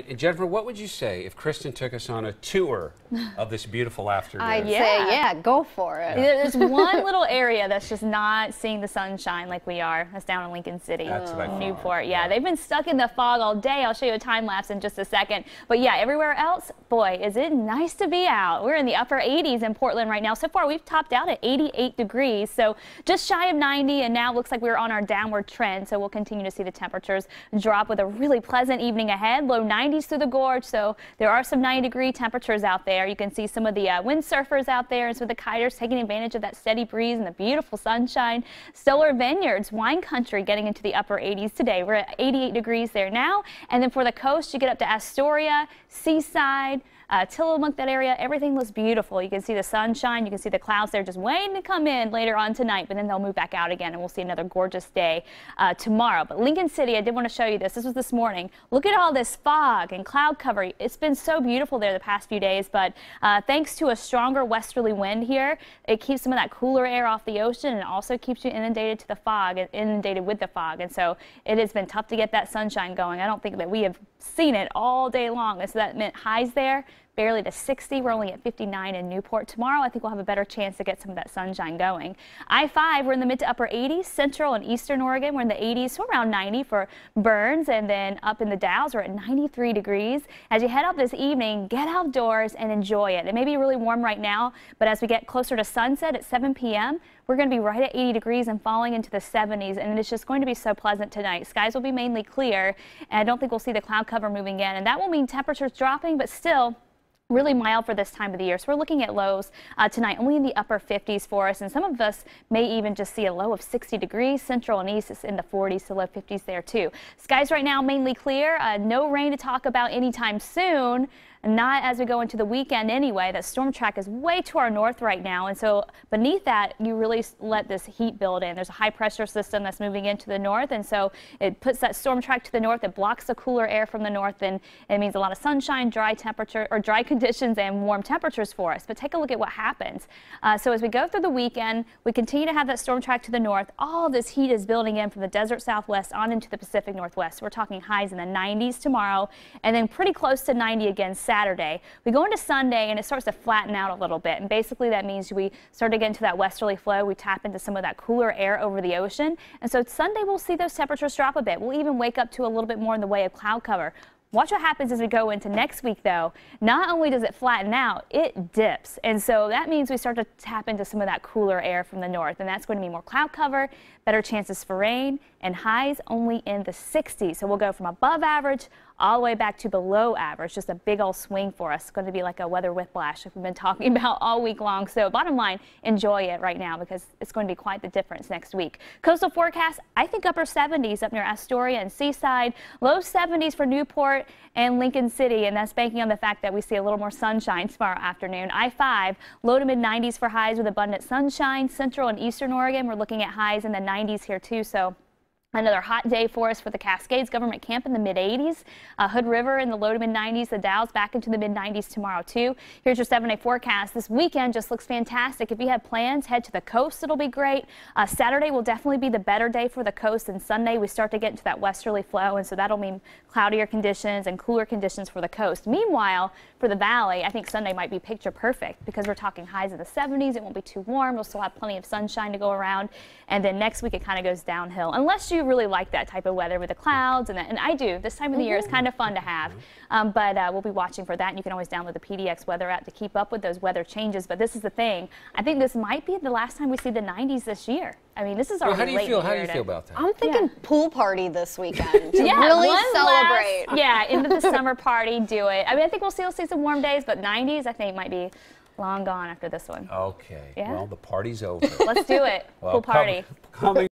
Jennifer, what would you say if Kristen took us on a tour of this beautiful afternoon? I'd say, yeah, go for it. Yeah. There's one little area that's just not seeing the sunshine like we are. That's down in Lincoln City, Newport. Yeah, they've been stuck in the fog all day. I'll show you a time lapse in just a second. But yeah, everywhere else, boy, is it nice to be out. We're in the upper 80s in Portland right now. So far, we've topped out at 88 degrees, so just shy of 90, and now looks like we're on our downward trend. So we'll continue to see the temperatures drop with a really pleasant evening ahead. Low 90s through the gorge, so there are some 90-degree temperatures out there. You can see some of the windsurfers out there and some of the kiters taking advantage of that steady breeze and the beautiful sunshine. Stoller Vineyards, wine country, getting into the upper 80s today. We're at 88 degrees there now, and then for the coast, you get up to Astoria, Seaside, Tillamook, that area, everything looks beautiful. You can see the sunshine, you can see the clouds there just waiting to come in later on tonight, but then they'll move back out again and we'll see another gorgeous day tomorrow. But Lincoln City, I did want to show you this. This was this morning. Look at all this fog and cloud cover. It's been so beautiful there the past few days, but thanks to a stronger westerly wind here, it keeps some of that cooler air off the ocean and also keeps you inundated to the fog, inundated with the fog. And so it has been tough to get that sunshine going. I don't think that we have seen it all day long. And so that meant highs there barely to 60. We're only at 59 in Newport. Tomorrow, I think we'll have a better chance to get some of that sunshine going. I-5, we're in the mid to upper 80s. Central and eastern Oregon, we're in the 80s, so around 90 for Burns. And then up in the Dalles, we're at 93 degrees. As you head out this evening, get outdoors and enjoy it. It may be really warm right now, but as we get closer to sunset at 7 p.m., we're going to be right at 80 degrees and falling into the 70s, and it's just going to be so pleasant tonight. Skies will be mainly clear, and I don't think we'll see the cloud cover moving in, and that will mean temperatures dropping, but still really mild for this time of the year. So we're looking at lows tonight only in the upper 50s for us, and some of us may even just see a low of 60 degrees. Central and east is in the 40s to low 50s there too. Skies right now mainly clear. No rain to talk about anytime soon. Not as we go into the weekend anyway. That storm track is way to our north right now, and so beneath that you really let this heat build in. There's a high pressure system that's moving into the north, and so it puts that storm track to the north. It blocks the cooler air from the north, and it means a lot of sunshine, dry temperature or dry conditions and warm temperatures for us. But take a look at what happens. So as we go through the weekend, we continue to have that storm track to the north. All this heat is building in from the desert southwest on into the Pacific Northwest. So we're talking highs in the 90s tomorrow, and then pretty close to 90 again Saturday. We go into Sunday and it starts to flatten out a little bit, and basically that means we start to get into that westerly flow. We tap into some of that cooler air over the ocean, and so Sunday we'll see those temperatures drop a bit. We'll even wake up to a little bit more in the way of cloud cover. Watch what happens as we go into next week, though. Not only does it flatten out, it dips. And so that means we start to tap into some of that cooler air from the north. And that's going to be more cloud cover, better chances for rain, and highs only in the 60s. So we'll go from above average all the way back to below average. Just a big old swing for us. It's going to be like a weather whiplash like we've been talking about all week long. So bottom line, enjoy it right now because it's going to be quite the difference next week. Coastal forecast, I think upper 70s up near Astoria and Seaside. Low 70s for Newport and Lincoln City, and that's banking on the fact that we see a little more sunshine tomorrow afternoon. I-5, low to mid 90s for highs with abundant sunshine. Central and eastern Oregon, we're looking at highs in the 90s here too. So another hot day for us for the Cascades Government Camp in the mid-80s. Hood River in the low to mid-90s. The Dalles back into the mid-90s tomorrow, too. Here's your 7-day forecast. This weekend just looks fantastic. If you have plans, head to the coast. It'll be great. Saturday will definitely be the better day for the coast, and Sunday we start to get into that westerly flow, and so that'll mean cloudier conditions and cooler conditions for the coast. Meanwhile, for the valley, I think Sunday might be picture perfect because we're talking highs in the 70s. It won't be too warm. We'll still have plenty of sunshine to go around, and then next week it kind of goes downhill, unless you really like that type of weather with the clouds, and I do. This time of the year is kind of fun to have, but we'll be watching for that, and you can always download the PDX weather app to keep up with those weather changes. But this is the thing. I think this might be the last time we see the 90s this year. I mean, this is already late in the year. How do you feel about that? I'm thinking pool party this weekend to really celebrate. Into the summer party, do it. I mean, I think we'll still see some warm days, but 90s I think might be long gone after this one. Okay. Yeah. Well, the party's over. Let's do it. Well, pool party.